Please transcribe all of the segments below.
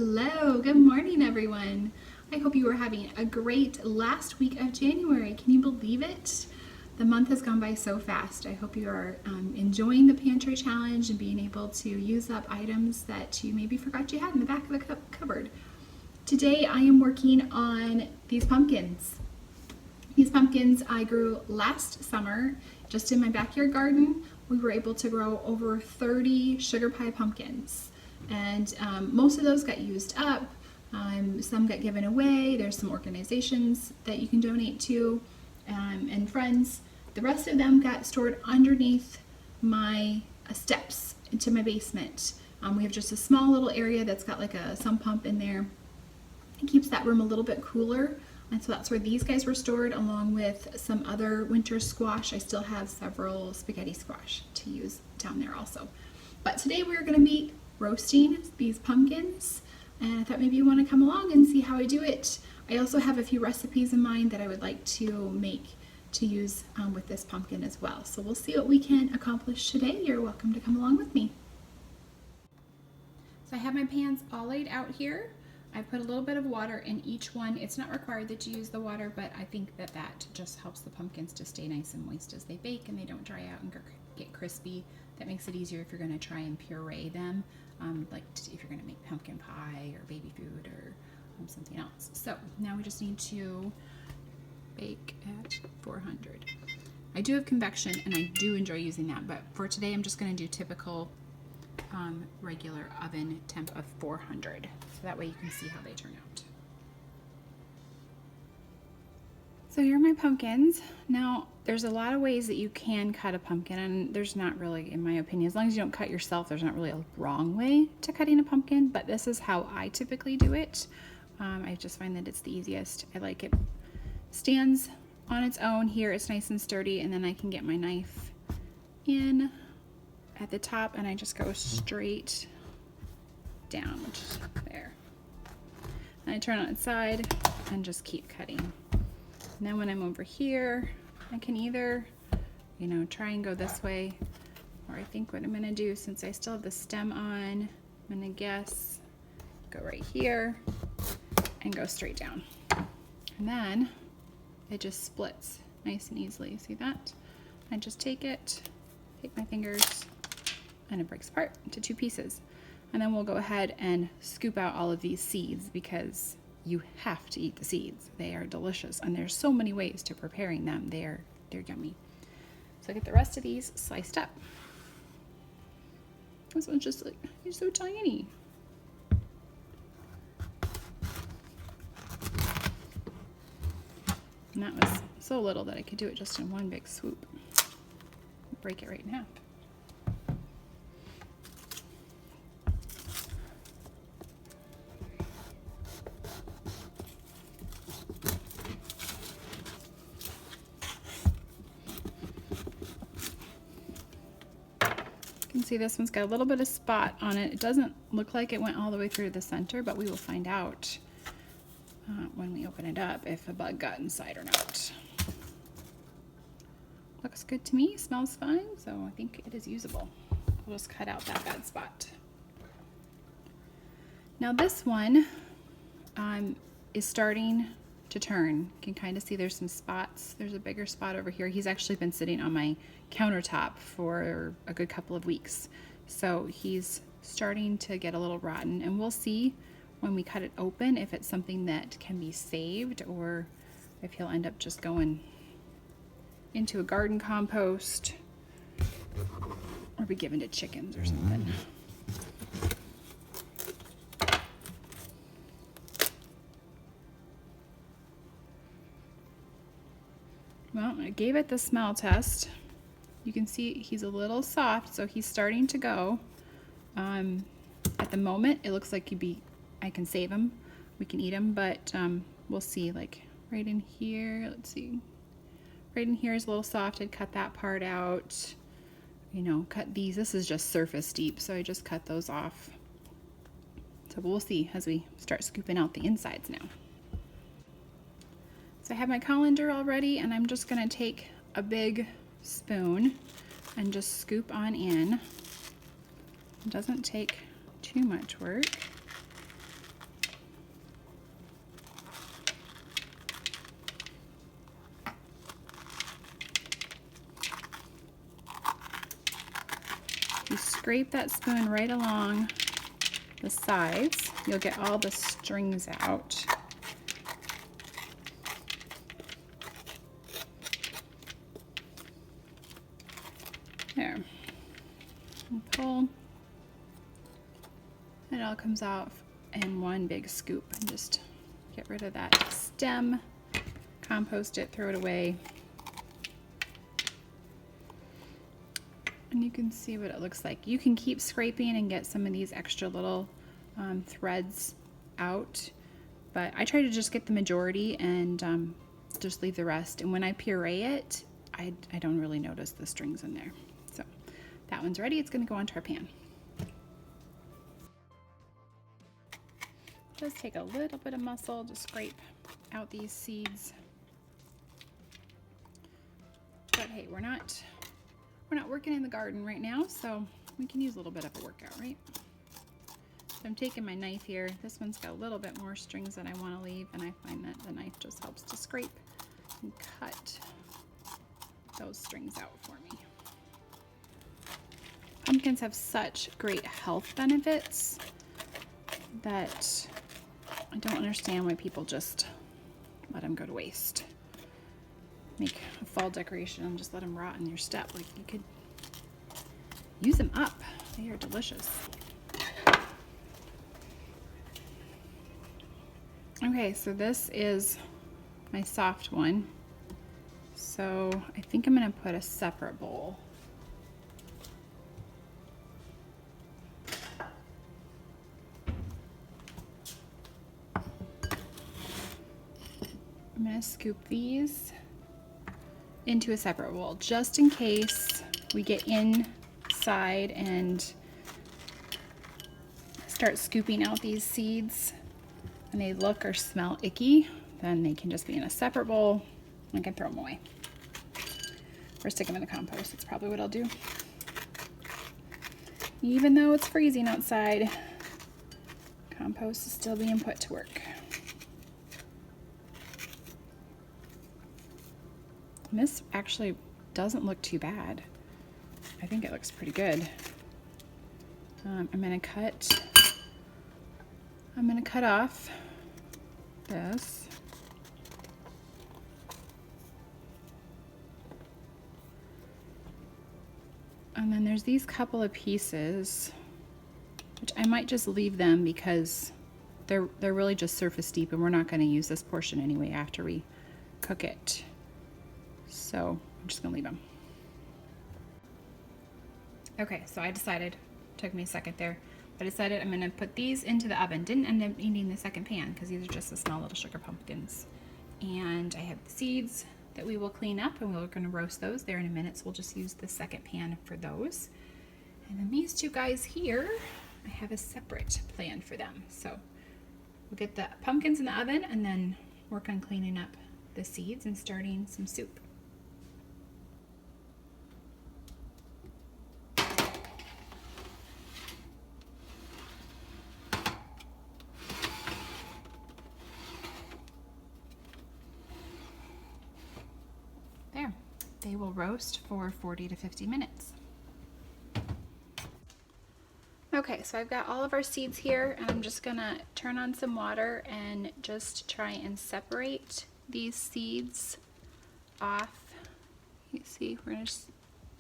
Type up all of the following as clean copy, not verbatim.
Hello, good morning everyone. I hope you are having a great last week of January. Can you believe it? The month has gone by so fast. I hope you are enjoying the Pantry challenge and being able to use up items that you maybe forgot you had in the back of the cupboard. Today I am working on these pumpkins. These pumpkins I grew last summer just in my backyard garden. We were able to grow over 30 sugar pie pumpkins. And most of those got used up. Some got given away. There's some organizations that you can donate to and friends. The rest of them got stored underneath my steps into my basement. We have just a small little area that's got like a sump pump in there. It keeps that room a little bit cooler. And so that's where these guys were stored, along with some other winter squash. I still have several spaghetti squash to use down there also. But today we're going to be roasting these pumpkins, and I thought maybe you want to come along and see how I do it. I also have a few recipes in mind that I would like to make to use with this pumpkin as well. So we'll see what we can accomplish today. You're welcome to come along with me. So I have my pans all laid out here. I put a little bit of water in each one. It's not required that you use the water, but I think that just helps the pumpkins to stay nice and moist as they bake and they don't dry out and get crispy. That makes it easier if you're going to try and puree them, like if you're going to make pumpkin pie or baby food or something else. So now we just need to bake at 400. I do have convection and I do enjoy using that, but for today I'm just going to do typical regular oven temp of 400, so that way you can see how they turn out. So here are my pumpkins. Now there's a lot of ways that you can cut a pumpkin, and there's not really, in my opinion, as long as you don't cut yourself, there's not really a wrong way to cutting a pumpkin, but this is how I typically do it. I just find that it's the easiest. I like it stands on its own here, it's nice and sturdy, and then I can get my knife in at the top and I just go straight down, which is there. And I turn on its side and just keep cutting. And then when I'm over here, I can either, try and go this way, or I think what I'm gonna do, since I still have the stem on, I'm gonna guess, go right here and go straight down. And then it just splits nice and easily. See that? I just take my fingers, and it breaks apart into two pieces. And then we'll go ahead and scoop out all of these seeds because you have to eat the seeds. They are delicious, and there's so many ways to preparing them. They're yummy. So I get the rest of these sliced up. This one's just like, he's so tiny. And that was so little that I could do it just in one big swoop. Break it right in half. You can see this one's got a little bit of spot on it. It doesn't look like it went all the way through the center, but we will find out when we open it up if a bug got inside or not. Looks good to me, smells fine, so I think it is usable. We'll just cut out that bad spot. Now this one is starting to turn. You can kind of see there's some spots. There's a bigger spot over here. He's actually been sitting on my countertop for a good couple of weeks. So he's starting to get a little rotten, and we'll see when we cut it open if it's something that can be saved or if he'll end up just going into a garden compost or be given to chickens or something. Well, I gave it the smell test. You can see he's a little soft, so he's starting to go. At the moment, it looks like I can save him. We can eat him, but we'll see. Like right in here, let's see. Right in here is a little soft. I'd cut that part out. Cut these. This is just surface deep, so I just cut those off. So we'll see as we start scooping out the insides now. So I have my colander all ready, and I'm just gonna take a big spoon and just scoop on in. It doesn't take too much work. scrape that spoon right along the sides. You'll get all the strings out. There. And pull. It all comes out in one big scoop, and just get rid of that stem, compost it, throw it away. And you can see what it looks like. You can keep scraping and get some of these extra little threads out, but I try to just get the majority and just leave the rest. And when I puree it, I don't really notice the strings in there. So that one's ready. It's going to go onto our pan. Just take a little bit of muscle to scrape out these seeds. But hey, we're not working in the garden right now, so we can use a little bit of a workout, right? So I'm taking my knife here. This one's got a little bit more strings than I want to leave, and I find that the knife just helps to scrape and cut those strings out for me. Pumpkins have such great health benefits that I don't understand why people just let them go to waste. Make a fall decoration and just let them rot in your step. Like, you could use them up. They are delicious. Okay, so this is my soft one. So I think I'm going to put a separate bowl. I'm going to scoop these into a separate bowl just in case we get inside and start scooping out these seeds and they look or smell icky. Then they can just be in a separate bowl. I can throw them away or stick them in the compost. That's probably what I'll do. Even though it's freezing outside, compost is still being put to work. And this actually doesn't look too bad. I think it looks pretty good. I'm gonna cut off this. And then there's these couple of pieces, which I might just leave them because they're really just surface deep, and we're not going to use this portion anyway after we cook it. So I'm just gonna leave them. Okay, so I decided, took me a second there, but I decided I'm gonna put these into the oven. Didn't end up needing the second pan because these are just the small little sugar pumpkins. And I have the seeds that we will clean up, and we're gonna roast those there in a minute, so we'll just use the second pan for those. And then these two guys here, I have a separate plan for them. So we'll get the pumpkins in the oven and then work on cleaning up the seeds and starting some soup. There, they will roast for 40 to 50 minutes. Okay, so I've got all of our seeds here, and I'm just gonna turn on some water and just try and separate these seeds off. You see, we're gonna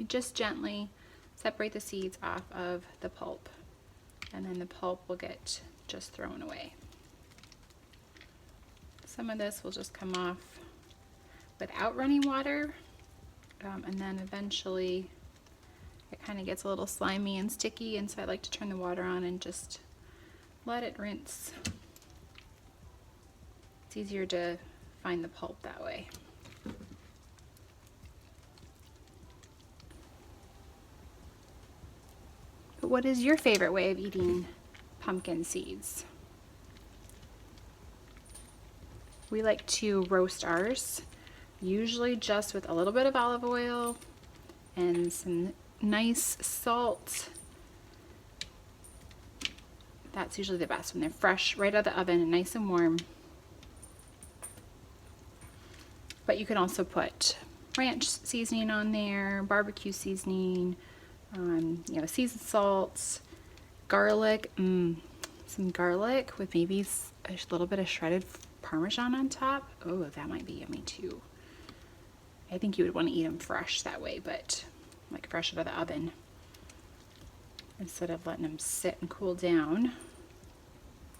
just gently separate the seeds off of the pulp, and then the pulp will get just thrown away. Some of this will just come off without running water, and then eventually it kind of gets a little slimy and sticky, and so I like to turn the water on and just let it rinse. It's easier to find the pulp that way. But what is your favorite way of eating pumpkin seeds? We like to roast ours, usually just with a little bit of olive oil and some nice salt. That's usually the best when they're fresh right out of the oven and nice and warm. But you can also put ranch seasoning on there, barbecue seasoning, you know, seasoned salts, garlic, some garlic with maybe a little bit of shredded Parmesan on top. Oh, that might be yummy too. I think you would want to eat them fresh that way, but like fresh out of the oven instead of letting them sit and cool down.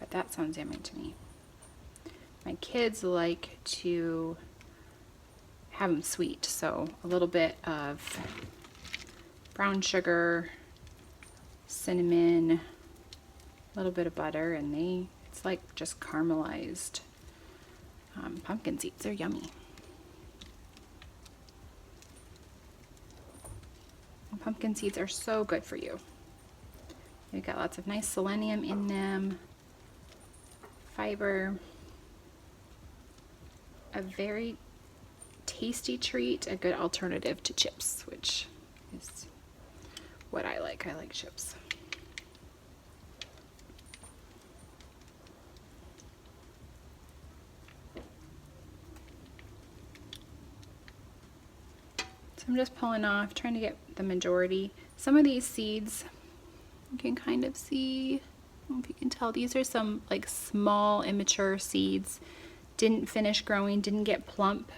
But that sounds yummy to me. My kids like to have them sweet, so a little bit of brown sugar, cinnamon, a little bit of butter, and it's like just caramelized pumpkin seeds. They're yummy. And pumpkin seeds are so good for you. They've got lots of nice selenium in them, fiber, a very tasty treat, a good alternative to chips, which is what I like. I like chips. So I'm just pulling off, trying to get the majority. Some of these seeds you can kind of see, I don't know if you can tell, these are some like small immature seeds. Didn't finish growing, didn't get plump.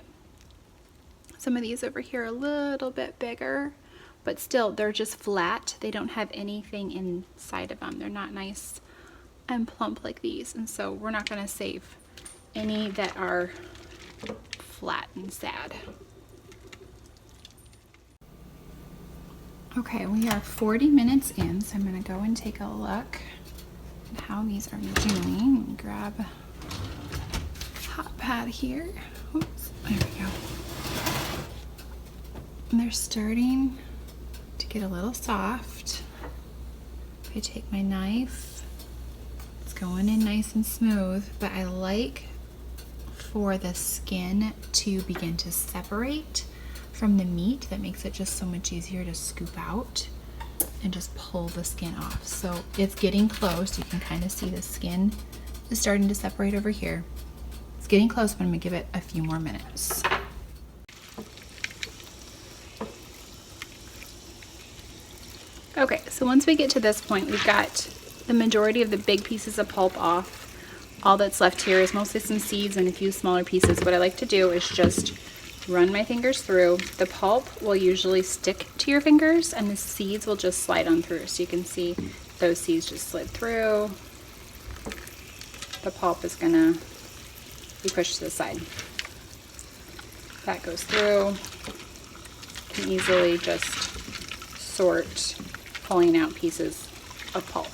Some of these over here are a little bit bigger, but still they're just flat. They don't have anything inside of them. They're not nice and plump like these. And so we're not gonna save any that are flat and sad. Okay, we are 40 minutes in, so I'm gonna go and take a look at how these are doing. Grab a hot pad here. Oops, there we go. And they're starting to get a little soft. If I take my knife, it's going in nice and smooth, but I like for the skin to begin to separate from the meat. That makes it just so much easier to scoop out and just pull the skin off. So it's getting close. You can kind of see the skin is starting to separate over here. It's getting close, but I'm gonna give it a few more minutes. Okay, so once we get to this point, we've got the majority of the big pieces of pulp off. All that's left here is mostly some seeds and a few smaller pieces. What I like to do is just run my fingers through. The pulp will usually stick to your fingers and the seeds will just slide on through. So you can see those seeds just slid through. The pulp is gonna be pushed to the side. That goes through. You can easily just sort, pulling out pieces of pulp.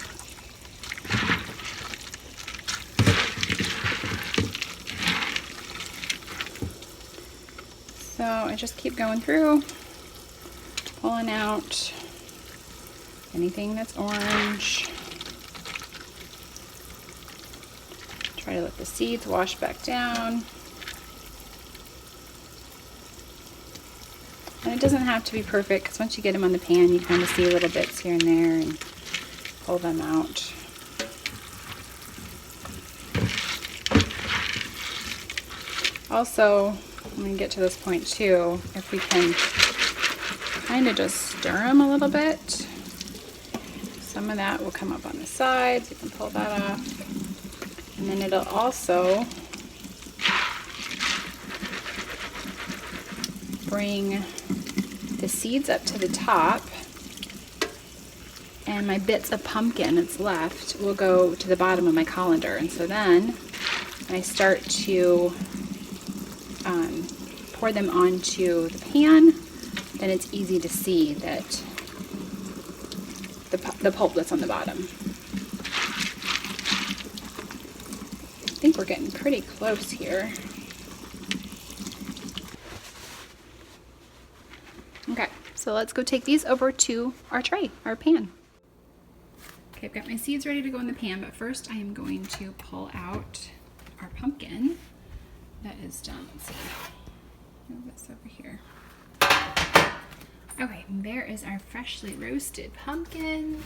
So I just keep going through, pulling out anything that's orange. Try to let the seeds wash back down. And it doesn't have to be perfect, because once you get them on the pan, you kind of see little bits here and there and pull them out. Also, when we get to this point too, if we can kind of just stir them a little bit, some of that will come up on the sides. You can pull that off. And then it'll also bring the seeds up to the top, and my bits of pumpkin that's left will go to the bottom of my colander. And so then when I start to pour them onto the pan, then it's easy to see that the pulp that's on the bottom. I think we're getting pretty close here. Okay, so let's go take these over to our tray, our pan. Okay, I've got my seeds ready to go in the pan, but first I am going to pull out our pumpkin that is done. Let's see. Move this over here. Okay, there is our freshly roasted pumpkin.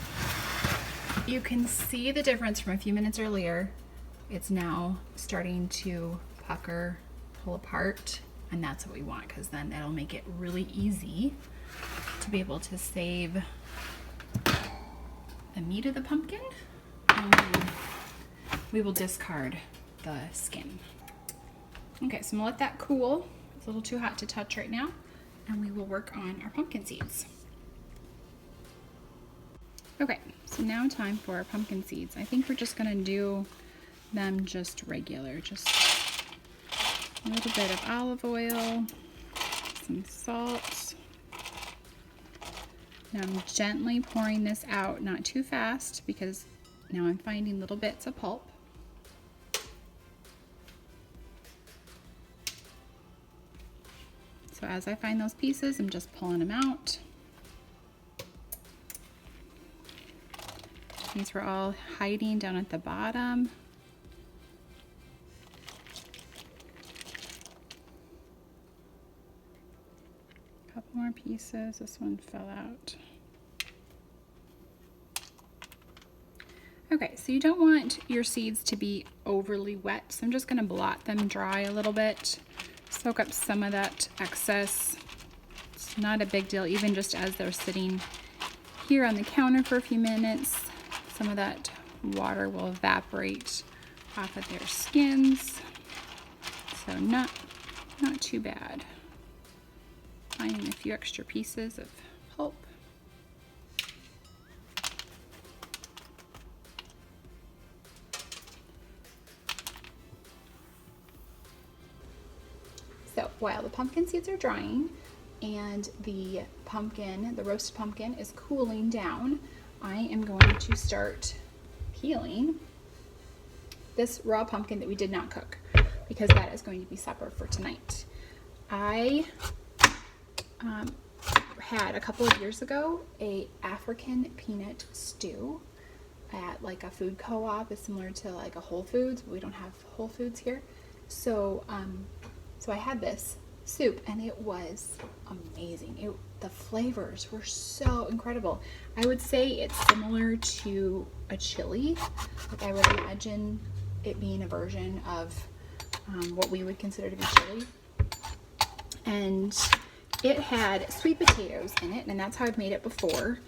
You can see the difference from a few minutes earlier. It's now starting to pucker, pull apart, and that's what we want, because then that'll make it really easy to be able to save the meat of the pumpkin. We will discard the skin. Okay, so I'm gonna let that cool. It's a little too hot to touch right now, and we will work on our pumpkin seeds. Okay, so now time for our pumpkin seeds. I think we're just gonna do them just regular, just a little bit of olive oil, some salt. Now I'm gently pouring this out, not too fast, because now I'm finding little bits of pulp. So as I find those pieces, I'm just pulling them out. These were all hiding down at the bottom. A couple more pieces. This one fell out. Okay, so you don't want your seeds to be overly wet, so I'm just going to blot them dry a little bit, soak up some of that excess. It's not a big deal, even just as they're sitting here on the counter for a few minutes. Some of that water will evaporate off of their skins, so not too bad. Finding a few extra pieces of pulp. So while the pumpkin seeds are drying and the roasted pumpkin is cooling down, I am going to start peeling this raw pumpkin that we did not cook, because that is going to be supper for tonight. I had a couple of years ago a African peanut stew at like a food co-op. It's similar to like a Whole Foods, but we don't have Whole Foods here. So I had this soup and it was amazing. The flavors were so incredible. I would say it's similar to a chili. Like I would imagine it being a version of what we would consider to be chili. And it had sweet potatoes in it, and that's how I've made it before.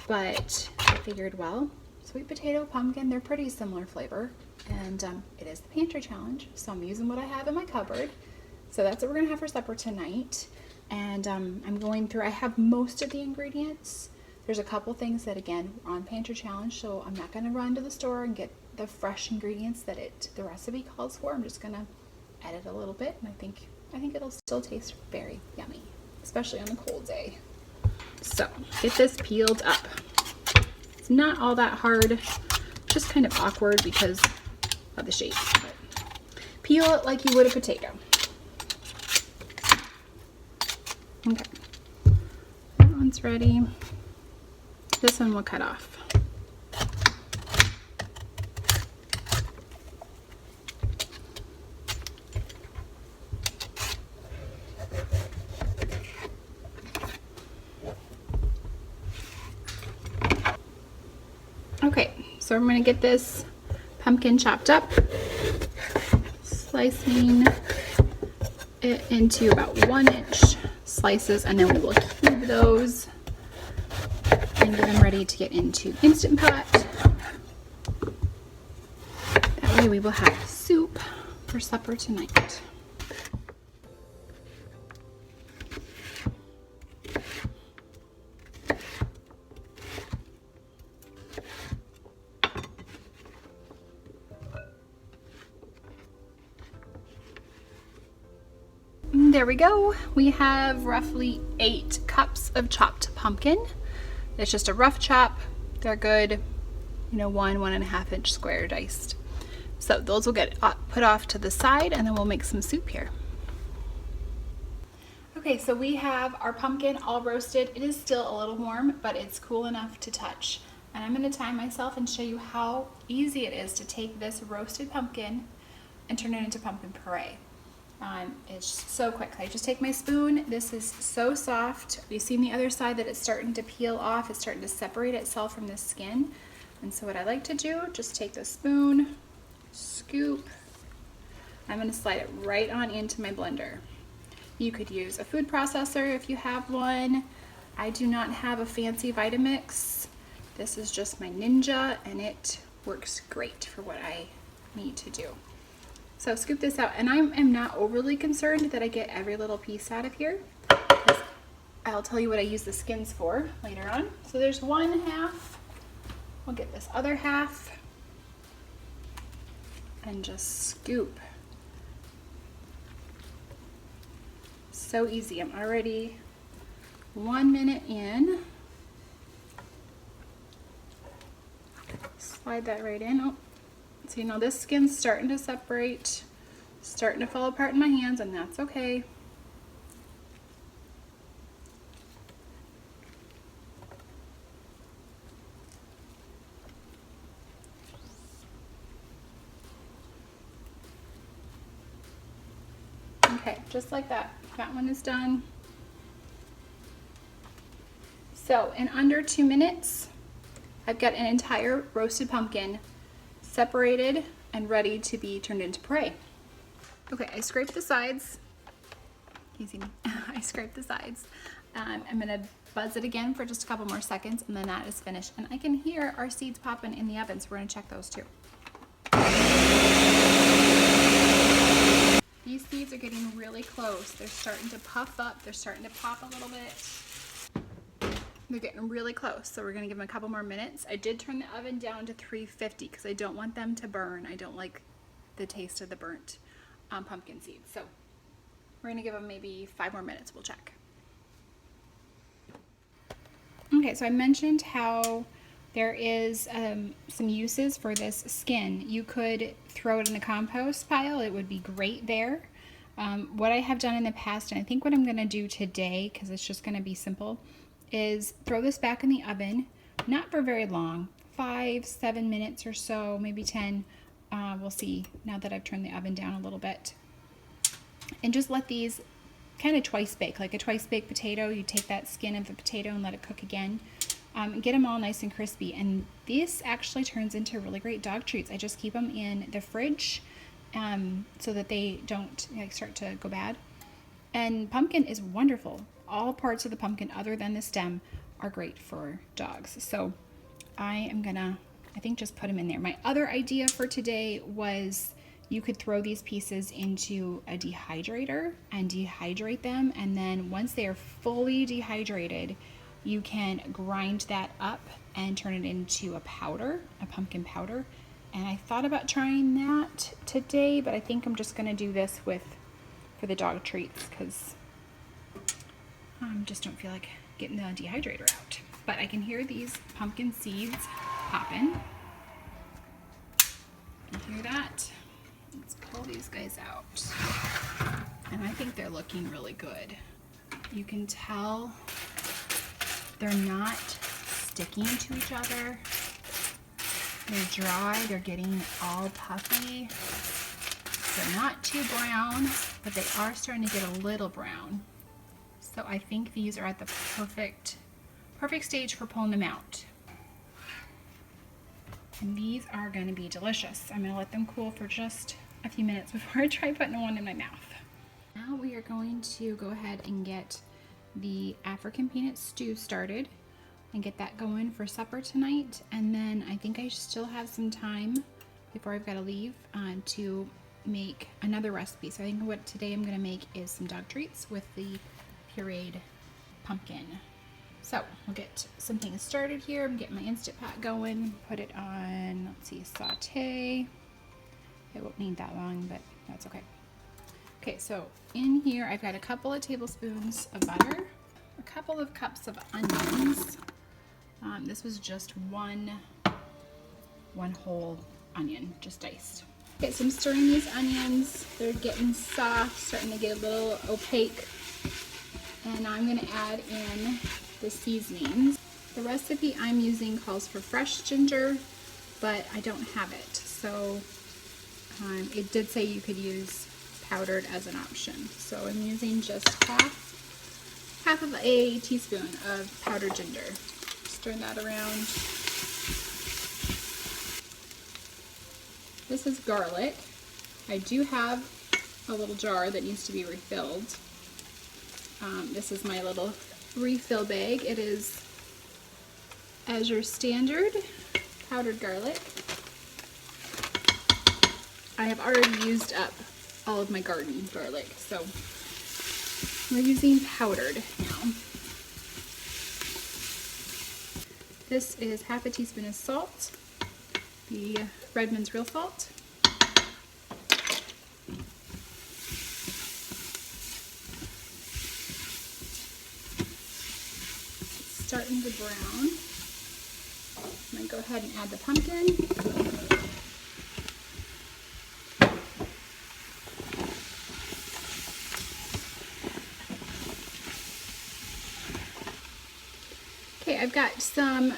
But I figured, well, sweet potato, pumpkin, they're pretty similar flavor. And it is the pantry challenge, so I'm using what I have in my cupboard. So that's what we're gonna have for supper tonight. And I'm going through, I have most of the ingredients. There's a couple things that, again, are on pantry challenge, so I'm not gonna run to the store and get the fresh ingredients that the recipe calls for. I'm just gonna edit a little bit, and I think it'll still taste very yummy, especially on a cold day. So get this peeled up. It's not all that hard, just kind of awkward because of the shape. But peel it like you would a potato. Okay, that one's ready. This one we'll cut off. Okay, so I'm going to get this pumpkin chopped up, slicing it into about 1-inch slices, and then we will cube those and get them ready to get into the Instant Pot. That way we will have soup for supper tonight. There we go. We have roughly 8 cups of chopped pumpkin. It's just a rough chop. They're good, 1.5 inch square diced. So those will get put off to the side, and then we'll make some soup here. Okay, so we have our pumpkin all roasted. It is still a little warm, but it's cool enough to touch. And I'm going to time myself and show you how easy it is to take this roasted pumpkin and turn it into pumpkin puree. It's so quick. I just take my spoon. This is so soft. We've seen the other side that it's starting to peel off. It's starting to separate itself from the skin. And so what I like to do, just take the spoon, scoop. I'm going to slide it right on into my blender. You could use a food processor if you have one. I do not have a fancy Vitamix. This is just my Ninja, and it works great for what I need to do. So scoop this out, and I am not overly concerned that I get every little piece out of here, because I'll tell you what I use the skins for later on. So there's one half. We'll get this other half and just scoop. So easy. I'm already 1 minute in. Slide that right in. Oh, so you know this skin's starting to separate, starting to fall apart in my hands, and that's okay. Okay, just like that. That one is done. So in under 2 minutes, I've got an entire roasted pumpkin separated and ready to be turned into puree. Okay, I scraped the sides. Can you see me? I scraped the sides. I'm gonna buzz it again for just a couple more seconds, and then that is finished. And I can hear our seeds popping in the oven, so we're gonna check those too. These seeds are getting really close. They're starting to puff up. They're starting to pop a little bit. They're getting really close, so we're gonna give them a couple more minutes. I did turn the oven down to 350 because I don't want them to burn. I don't like the taste of the burnt pumpkin seeds. So we're gonna give them maybe 5 more minutes. We'll check. Okay, so I mentioned how there is some uses for this skin. You could throw it in a compost pile. It would be great there. What I have done in the past, and I think what I'm gonna do today, because it's just gonna be simple, is throw this back in the oven, not for very long, 5-7 minutes or so, maybe 10. We'll see now that I've turned the oven down a little bit. And just let these kind of twice bake, like a twice baked potato. You take that skin of the potato and let it cook again. And get them all nice and crispy. And this actually turns into really great dog treats. I just keep them in the fridge so that they don't start to go bad. And pumpkin is wonderful. All parts of the pumpkin other than the stem are great for dogs. So I am gonna, I think, just put them in there. My other idea for today was you could throw these pieces into a dehydrator and dehydrate them. And then once they are fully dehydrated, you can grind that up and turn it into a powder, a pumpkin powder. And I thought about trying that today, but I think I'm just gonna do this for the dog treats because I just don't feel like getting the dehydrator out. But I can hear these pumpkin seeds popping. You hear that? Let's pull these guys out. And I think they're looking really good. You can tell they're not sticking to each other. They're dry, they're getting all puffy. They're not too brown, but they are starting to get a little brown. So I think these are at the perfect stage for pulling them out. And these are going to be delicious. I'm going to let them cool for just a few minutes before I try putting one in my mouth. Now we are going to go ahead and get the African peanut stew started and get that going for supper tonight. And then I think I still have some time before I've got to leave to make another recipe. So I think what today I'm going to make is some dog treats with the pureed pumpkin. So we'll get some things started here. I'm getting my Instant Pot going. Put it on, let's see, saute. It won't need that long, but that's okay. Okay, so in here I've got a couple of tablespoons of butter, a couple of cups of onions. This was just one whole onion, just diced. Okay, so I'm stirring these onions. They're getting soft, starting to get a little opaque. And I'm gonna add in the seasonings. The recipe I'm using calls for fresh ginger, but I don't have it. So it did say you could use powdered as an option. So I'm using just half of a teaspoon of powdered ginger. Stir that around. This is garlic. I do have a little jar that needs to be refilled. This is my little refill bag. It is Azure Standard powdered garlic. I have already used up all of my garden garlic, so we're using powdered now. This is half a teaspoon of salt, the Redmond's Real Salt. It's starting to brown. I'm going to go ahead and add the pumpkin. Okay, I've got some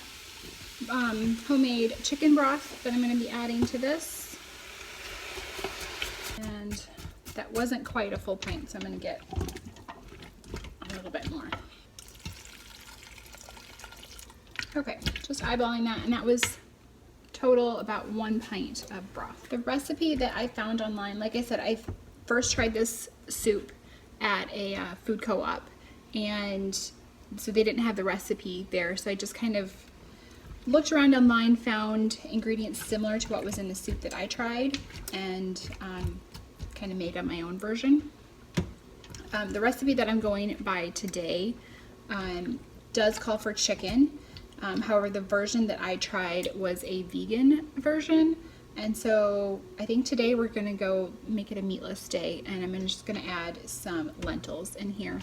homemade chicken broth that I'm going to be adding to this. And that wasn't quite a full pint, so I'm going to get a little bit more. Okay, just eyeballing that, and that was total about 1 pint of broth. The recipe that I found online, like I said, I first tried this soup at a food co-op, and so they didn't have the recipe there, so I just kind of looked around online, found ingredients similar to what was in the soup that I tried, and kind of made up my own version. The recipe that I'm going by today does call for chicken. However, the version that I tried was a vegan version, and so I think today we're going to go make it a meatless day, and I'm just going to add some lentils in here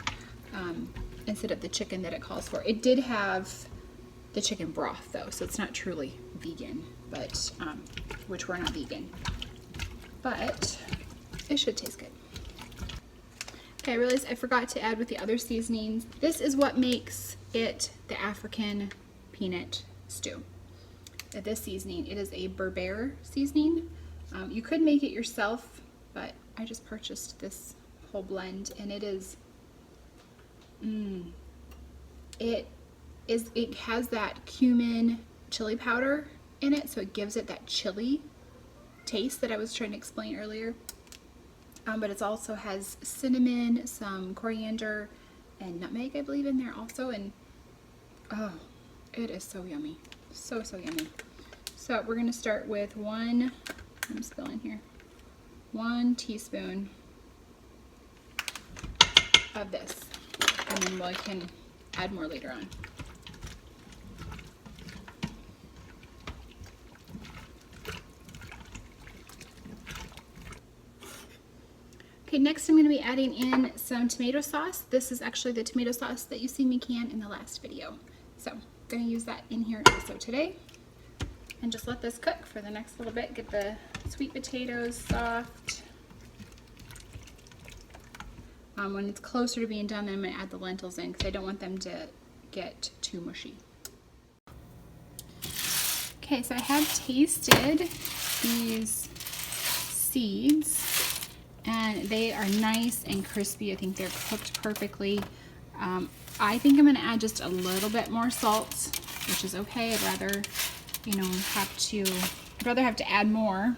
instead of the chicken that it calls for. It did have the chicken broth though, so it's not truly vegan, but which we're not vegan, but it should taste good. Okay, I realized I forgot to add with the other seasonings. This is what makes it the African peanut stew. This seasoning, it is a Berber seasoning. You could make it yourself, but I just purchased this whole blend, and it is it has that cumin chili powder in it, so it gives it that chili taste that I was trying to explain earlier. But it also has cinnamon, some coriander, and nutmeg, I believe, in there also, and oh, it is so yummy. So yummy. So we're going to start with I'm spilling here, 1 teaspoon of this, and then we can add more later on. Okay, next I'm going to be adding in some tomato sauce. This is actually the tomato sauce that you see me can in the last video. So I'm going to use that in here also today. And just let this cook for the next little bit. Get the sweet potatoes soft. When it's closer to being done, then I'm going to add the lentils in because I don't want them to get too mushy. Okay, so I have tasted these seeds, and they are nice and crispy. I think they're cooked perfectly. I think I'm going to add just a little bit more salt, which is okay. I'd rather, have to add more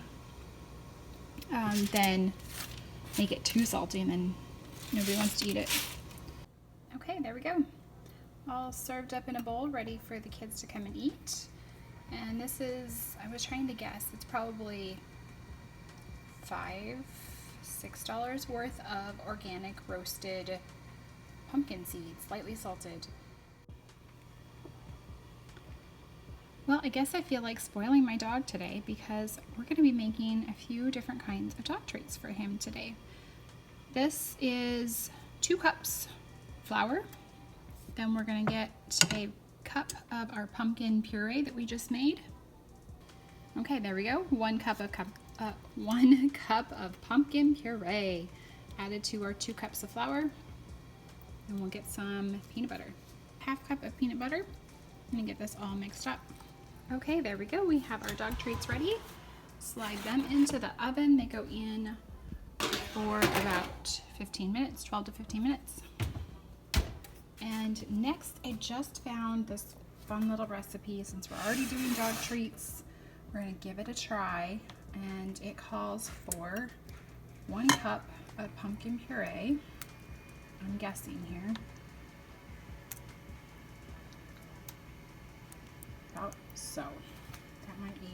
than make it too salty and then nobody wants to eat it. Okay, there we go. All served up in a bowl, ready for the kids to come and eat. And this is, I was trying to guess, it's probably $5-6 worth of organic roasted pumpkin seeds, lightly salted. Well, I guess I feel like spoiling my dog today because we're going to be making a few different kinds of dog treats for him today. This is 2 cups flour. Then we're going to get a cup of our pumpkin puree that we just made. Okay, there we go. 1 cup of pumpkin puree added to our 2 cups of flour. And we'll get some peanut butter. 1/2 cup of peanut butter. I'm going to get this all mixed up. Okay, there we go. We have our dog treats ready. Slide them into the oven. They go in for about 15 minutes, 12 to 15 minutes. And next, I just found this fun little recipe. Since we're already doing dog treats, we're going to give it a try. And it calls for 1 cup of pumpkin puree. I'm guessing here. about, so that might be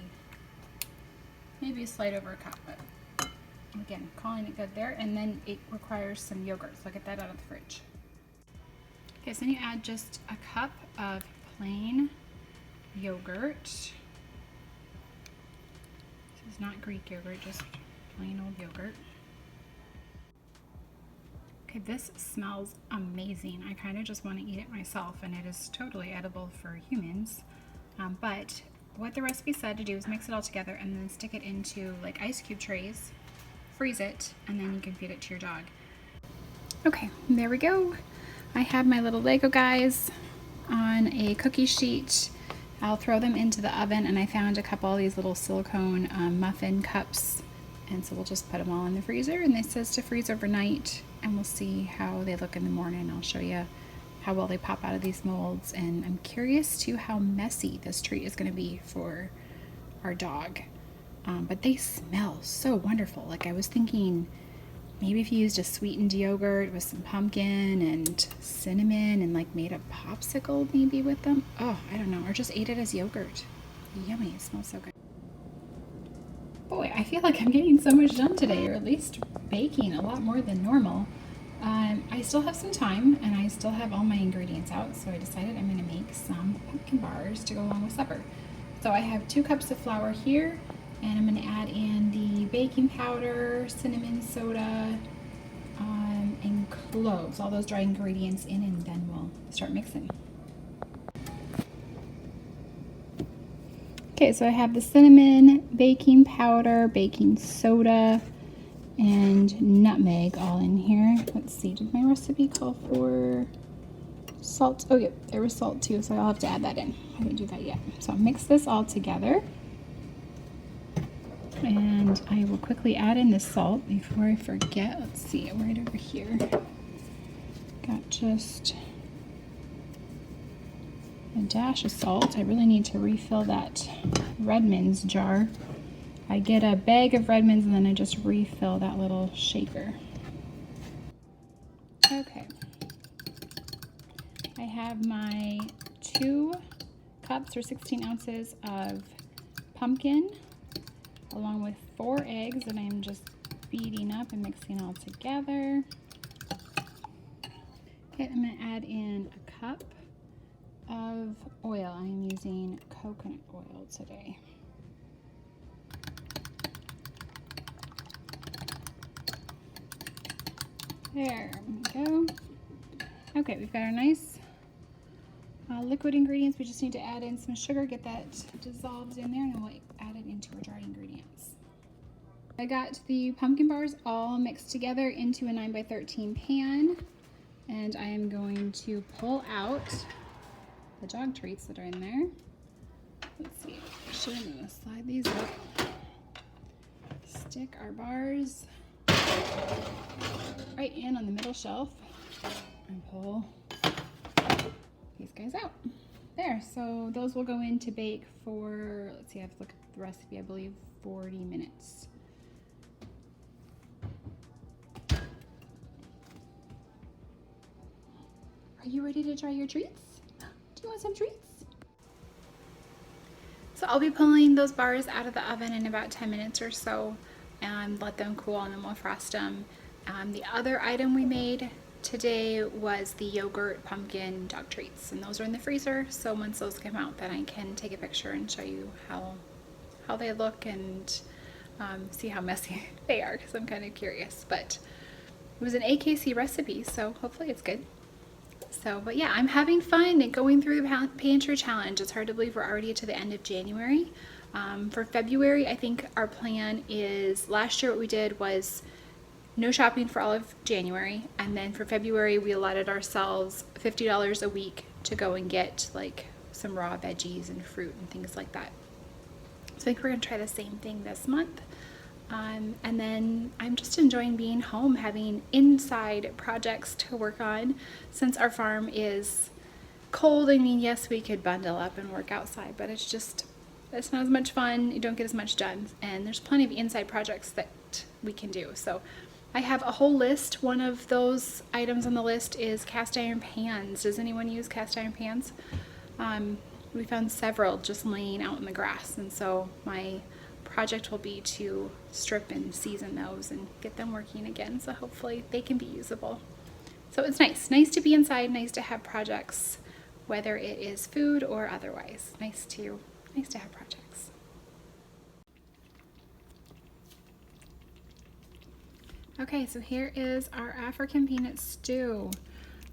maybe a slight over a cup, but again, calling it good there. And then it requires some yogurt, so I'll get that out of the fridge. Okay, so then you add just a cup of plain yogurt. This is not Greek yogurt, just plain old yogurt. Okay, this smells amazing. I kind of just want to eat it myself, and it is totally edible for humans. But what the recipe said to do is mix it all together and then stick it into like ice cube trays, freeze it, and then you can feed it to your dog. Okay, there we go. I have my little Lego guys on a cookie sheet. I'll throw them into the oven, and I found a couple of these little silicone muffin cups, and so we'll just put them all in the freezer, and it says to freeze overnight, and we'll see how they look in the morning. I'll show you how well they pop out of these molds, and I'm curious too how messy this treat is going to be for our dog. But they smell so wonderful. Like, I was thinking maybe if you used a sweetened yogurt with some pumpkin and cinnamon and like made a popsicle maybe with them. Oh, I don't know. Or just ate it as yogurt. Yummy. It smells so good. Boy, I feel like I'm getting so much done today, or at least baking a lot more than normal. I still have some time, and I still have all my ingredients out, so I decided I'm going to make some pumpkin bars to go along with supper. So I have 2 cups of flour here, and I'm going to add in the baking powder, cinnamon, soda, and cloves, all those dry ingredients in, and then we'll start mixing. Okay, so I have the cinnamon, baking powder, baking soda, and nutmeg all in here. Let's see, did my recipe call for salt? Oh, yeah, there was salt too, so I'll have to add that in. I didn't do that yet. So I'll mix this all together. And I will quickly add in the salt before I forget. Let's see, right over here. Got just a dash of salt. I really need to refill that Redmond's jar. I get a bag of Redmond's and then I just refill that little shaker. Okay. I have my 2 cups or 16 ounces of pumpkin, along with 4 eggs that I'm just beating up and mixing all together. Okay, I'm going to add in a cup of oil. I'm using coconut oil today. There we go. Okay, we've got our nice liquid ingredients. We just need to add in some sugar, get that dissolved in there, and then we'll add it into our dry ingredients. I got the pumpkin bars all mixed together into a 9x13 pan, and I am going to pull out the dog treats that are in there. Let's see, I'm gonna slide these up, stick our bars right in on the middle shelf, and pull these guys out. There, so those will go in to bake for, let's see, I have to look at the recipe, I believe 40 minutes. Are you ready to try your treats? Do you want some treats? So I'll be pulling those bars out of the oven in about 10 minutes or so and let them cool, and then we'll frost them. The other item we made today was the yogurt pumpkin dog treats, and those are in the freezer, so once those come out then I can take a picture and show you how they look and see how messy they are, because I'm kind of curious. But it was an AKC recipe, so hopefully it's good. So, but yeah, I'm having fun and going through the Pantry challenge. It's hard to believe we're already to the end of January. For February, I think our plan is, last year what we did was no shopping for all of January, and then for February we allotted ourselves $50 a week to go and get like some raw veggies and fruit and things like that. So I think we're gonna try the same thing this month. And then I'm just enjoying being home, having inside projects to work on. Since our farm is cold, I mean, yes, we could bundle up and work outside, but it's not as much fun. You don't get as much done, and there's plenty of inside projects that we can do. So I have a whole list. One of those items on the list is cast iron pans. Does anyone use cast iron pans? We found several just laying out in the grass, and so my project will be to strip and season those and get them working again, so hopefully they can be usable. So it's nice to be inside, nice to have projects, whether it is food or otherwise. Nice to have projects. Okay, so here is our African peanut stew.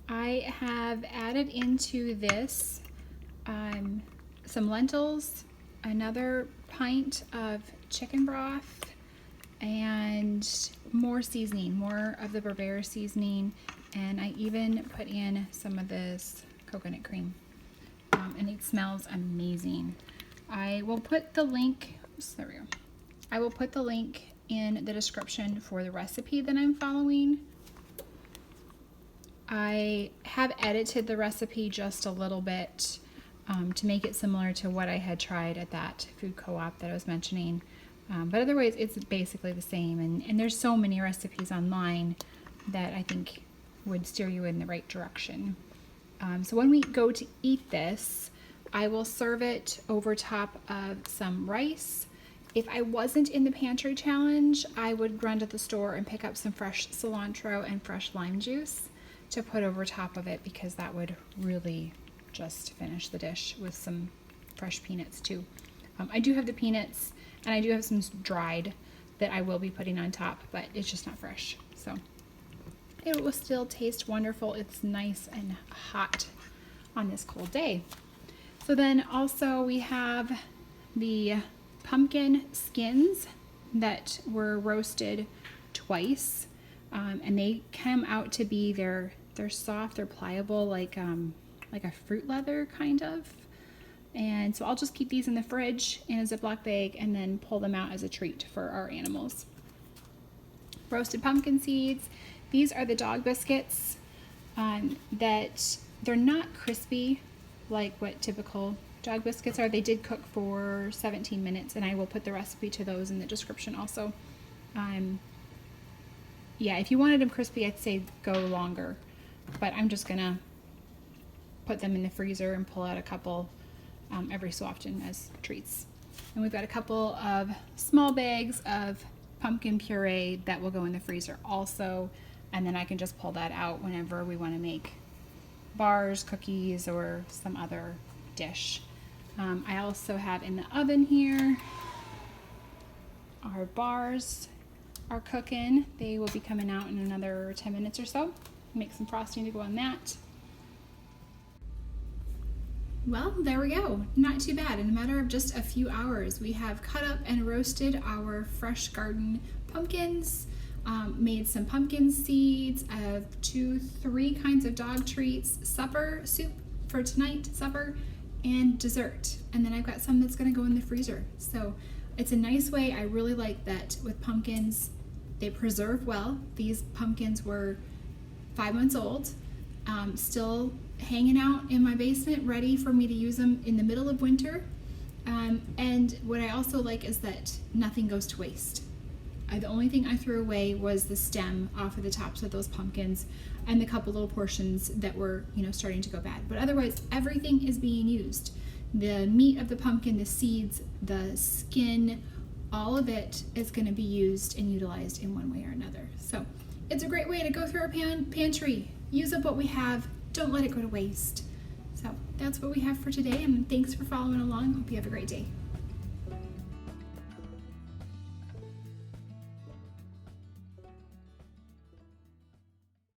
I have added into this some lentils, another pint of chicken broth, and more seasoning, more of the Puree seasoning, and I even put in some of this coconut cream, and it smells amazing. I will put the link, there we go. I will put the link in the description for the recipe that I'm following. I have edited the recipe just a little bit to make it similar to what I had tried at that food co-op that I was mentioning. But otherwise, it's basically the same. And there's so many recipes online that I think would steer you in the right direction. So when we go to eat this, I will serve it over top of some rice. If I wasn't in the pantry challenge, I would run to the store and pick up some fresh cilantro and fresh lime juice to put over top of it, because that would really just finish the dish with some fresh peanuts too. I do have the peanuts, and I do have some dried that I will be putting on top, but it's just not fresh. So it will still taste wonderful. It's nice and hot on this cold day. So then also we have the pumpkin skins that were roasted twice, and they come out to be, they're soft, they're pliable, like a fruit leather kind of. And so I'll just keep these in the fridge in a Ziploc bag and then pull them out as a treat for our animals. Roasted pumpkin seeds. These are the dog biscuits that they're not crispy like what typical dog biscuits are. They did cook for 17 minutes, and I will put the recipe to those in the description also. Yeah, if you wanted them crispy, I'd say go longer, but I'm just gonna put them in the freezer and pull out a couple every so often as treats. And we've got a couple of small bags of pumpkin puree that will go in the freezer also, and then I can just pull that out whenever we want to make bars, cookies, or some other dish. I also have in the oven here, our bars are cooking. They will be coming out in another 10 minutes or so. Make some frosting to go on that. Well, there we go. Not too bad. In a matter of just a few hours, we have cut up and roasted our fresh garden pumpkins, made some pumpkin seeds of 3 kinds of dog treats, supper, soup for tonight, supper, and dessert. And then I've got some that's gonna go in the freezer. So it's a nice way. I really like that with pumpkins, they preserve well. These pumpkins were 5 months old, still hanging out in my basement, ready for me to use them in the middle of winter. And what I also like is that nothing goes to waste. The only thing I threw away was the stem off of the tops of those pumpkins and the couple little portions that were, starting to go bad. But otherwise, everything is being used. The meat of the pumpkin, the seeds, the skin, all of it is going to be used and utilized in one way or another. So it's a great way to go through our pantry, use up what we have, don't let it go to waste. So that's what we have for today, and thanks for following along. Hope you have a great day.